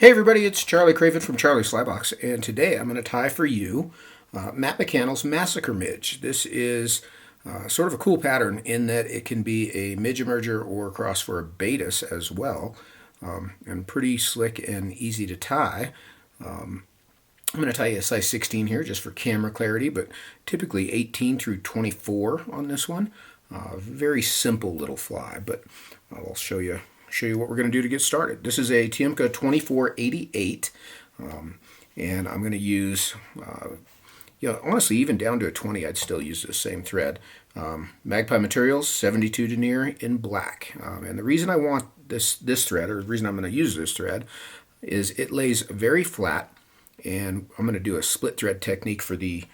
Hey everybody, it's Charlie Craven from Charlie's Flybox, and today I'm going to tie for you Matt McCannell's Massacre Midge. This is sort of a cool pattern in that it can be a midge emerger or cross for a Baetis as well, and pretty slick and easy to tie. I'm going to tie you a size 16 here just for camera clarity, but typically 18 through 24 on this one. Very simple little fly, but I'll show you what we're going to do to get started. This is a Tiemco 2488, and I'm going to use, honestly, even down to a 20, I'd still use the same thread. Magpie materials, 72 denier in black. And the reason I want this thread, or the reason I'm going to use this thread, is it lays very flat, and I'm going to do a split thread technique for the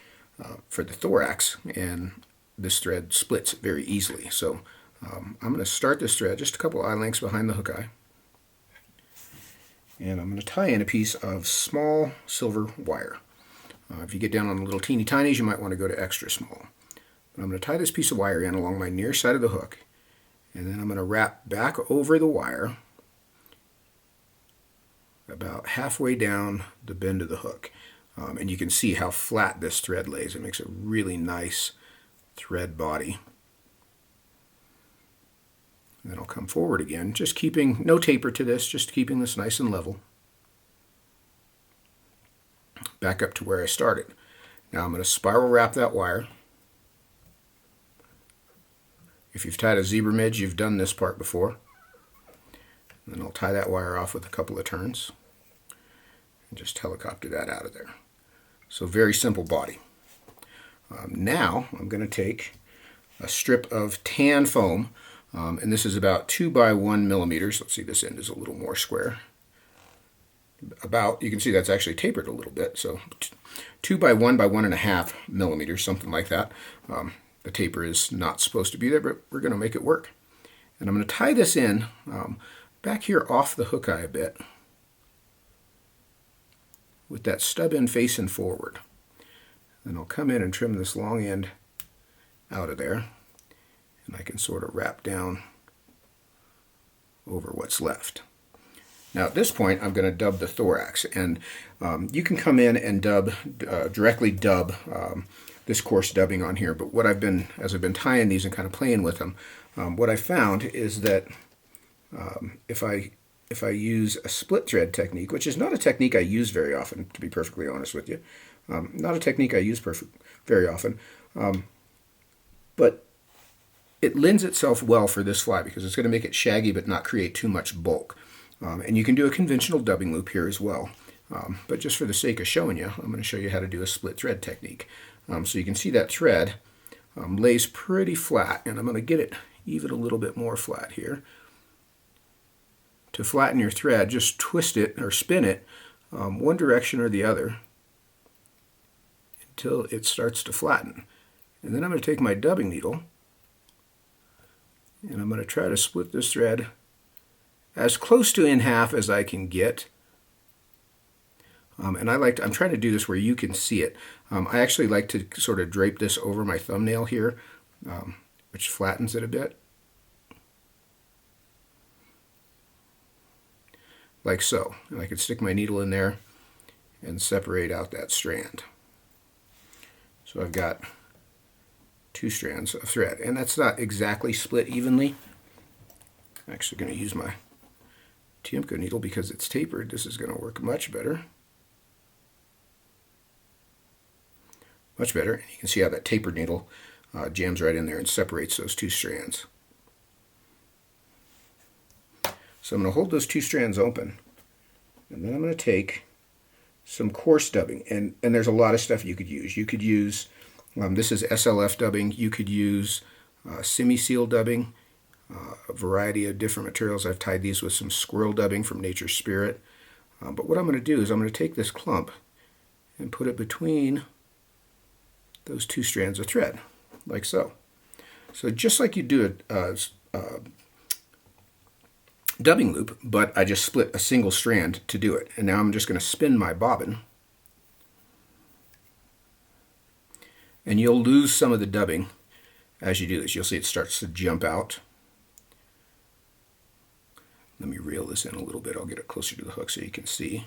thorax, and this thread splits very easily. So I'm going to start this thread just a couple eye lengths behind the hook eye, and I'm going to tie in a piece of small silver wire. If you get down on the little teeny tinies, you might want to go to extra small. But I'm going to tie this piece of wire in along my near side of the hook, and then I'm going to wrap back over the wire about halfway down the bend of the hook. And you can see how flat this thread lays. It makes a really nice thread body. And then I'll come forward again, just keeping no taper to this, just keeping this nice and level. Back up to where I started. Now I'm going to spiral wrap that wire. If you've tied a zebra midge, you've done this part before. And then I'll tie that wire off with a couple of turns and just helicopter that out of there. So very simple body. Now I'm going to take a strip of tan foam. And this is about 2 by 1 millimeters. Let's see, this end is a little more square. You can see that's actually tapered a little bit. So 2 by 1 by 1.5 millimeters, something like that. The taper is not supposed to be there, but we're going to make it work. And I'm going to tie this in back here off the hook eye a bit with that stub end facing forward. Then I'll come in and trim this long end out of there. And I can sort of wrap down over what's left. Now at this point I'm going to dub the thorax, and you can come in and directly dub this coarse dubbing on here, but as I've been tying these and kind of playing with them, what I found is that if I use a split thread technique, which is not a technique I use very often, to be perfectly honest with you, not a technique I use very often, but it lends itself well for this fly because it's going to make it shaggy but not create too much bulk. And you can do a conventional dubbing loop here as well. But just for the sake of showing you, I'm going to show you how to do a split thread technique. So you can see that thread lays pretty flat, and I'm going to get it even a little bit more flat here. To flatten your thread, just twist it or spin it one direction or the other until it starts to flatten. And then I'm going to take my dubbing needle, and I'm going to try to split this thread as close to in half as I can get. And I'm trying to do this where you can see it. I actually like to sort of drape this over my thumbnail here, which flattens it a bit. Like so. And I can stick my needle in there and separate out that strand. So I've got 2 strands of thread, and that's not exactly split evenly. I'm actually going to use my Tiemco needle because it's tapered. This is going to work much better. Much better. And you can see how that tapered needle jams right in there and separates those 2 strands. So I'm going to hold those 2 strands open, and then I'm going to take some coarse dubbing, and there's a lot of stuff you could use. You could use this is SLF dubbing. You could use semi-seal dubbing, a variety of different materials. I've tied these with some squirrel dubbing from Nature's Spirit. But what I'm going to do is I'm going to take this clump and put it between those 2 strands of thread, like so. So just like you do a dubbing loop, but I just split a single strand to do it. And now I'm just going to spin my bobbin. And you'll lose some of the dubbing as you do this. You'll see it starts to jump out. Let me reel this in a little bit. I'll get it closer to the hook so you can see.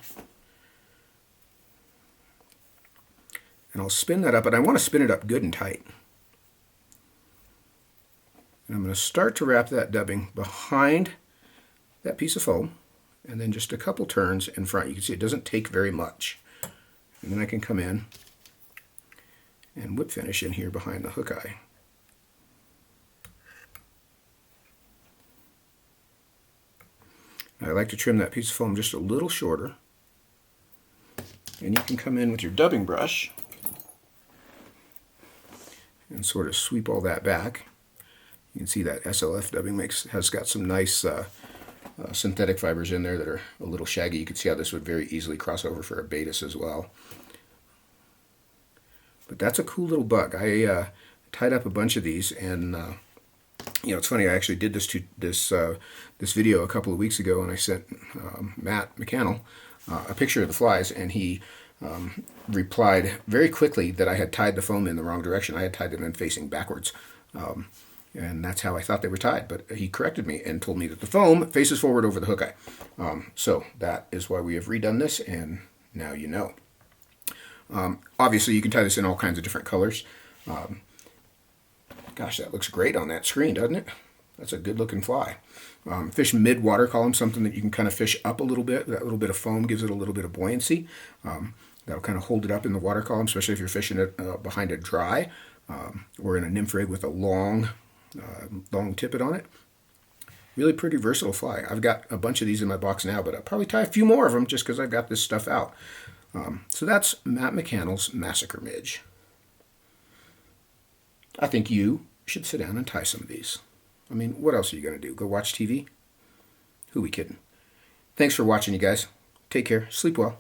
And I'll spin that up, and I want to spin it up good and tight. And I'm going to start to wrap that dubbing behind that piece of foam, and then just a couple turns in front. You can see it doesn't take very much. And then I can come in and whip finish in here behind the hook eye. I like to trim that piece of foam just a little shorter. And you can come in with your dubbing brush and sort of sweep all that back. You can see that SLF dubbing has got some nice synthetic fibers in there that are a little shaggy. You can see how this would very easily cross over for a Batis as well. But that's a cool little bug. I tied up a bunch of these, and you know, it's funny. I actually did this video a couple of weeks ago, and I sent Matt McCannell a picture of the flies, and he replied very quickly that I had tied the foam in the wrong direction. I had tied them in facing backwards. And that's how I thought they were tied. But he corrected me and told me that the foam faces forward over the hook eye. So that is why we have redone this, and now you know. Obviously, you can tie this in all kinds of different colors. Gosh, that looks great on that screen, doesn't it? That's a good-looking fly. Fish mid-water column, something that you can kind of fish up a little bit. That little bit of foam gives it a little bit of buoyancy. That'll kind of hold it up in the water column, especially if you're fishing it behind a dry or in a nymph rig with a long tippet on it. Really pretty versatile fly. I've got a bunch of these in my box now, but I'll probably tie a few more of them just because I've got this stuff out. So that's Matt McCannell's Massacre Midge. I think you should sit down and tie some of these. I mean, what else are you going to do? Go watch TV? Who we kidding? Thanks for watching, you guys. Take care. Sleep well.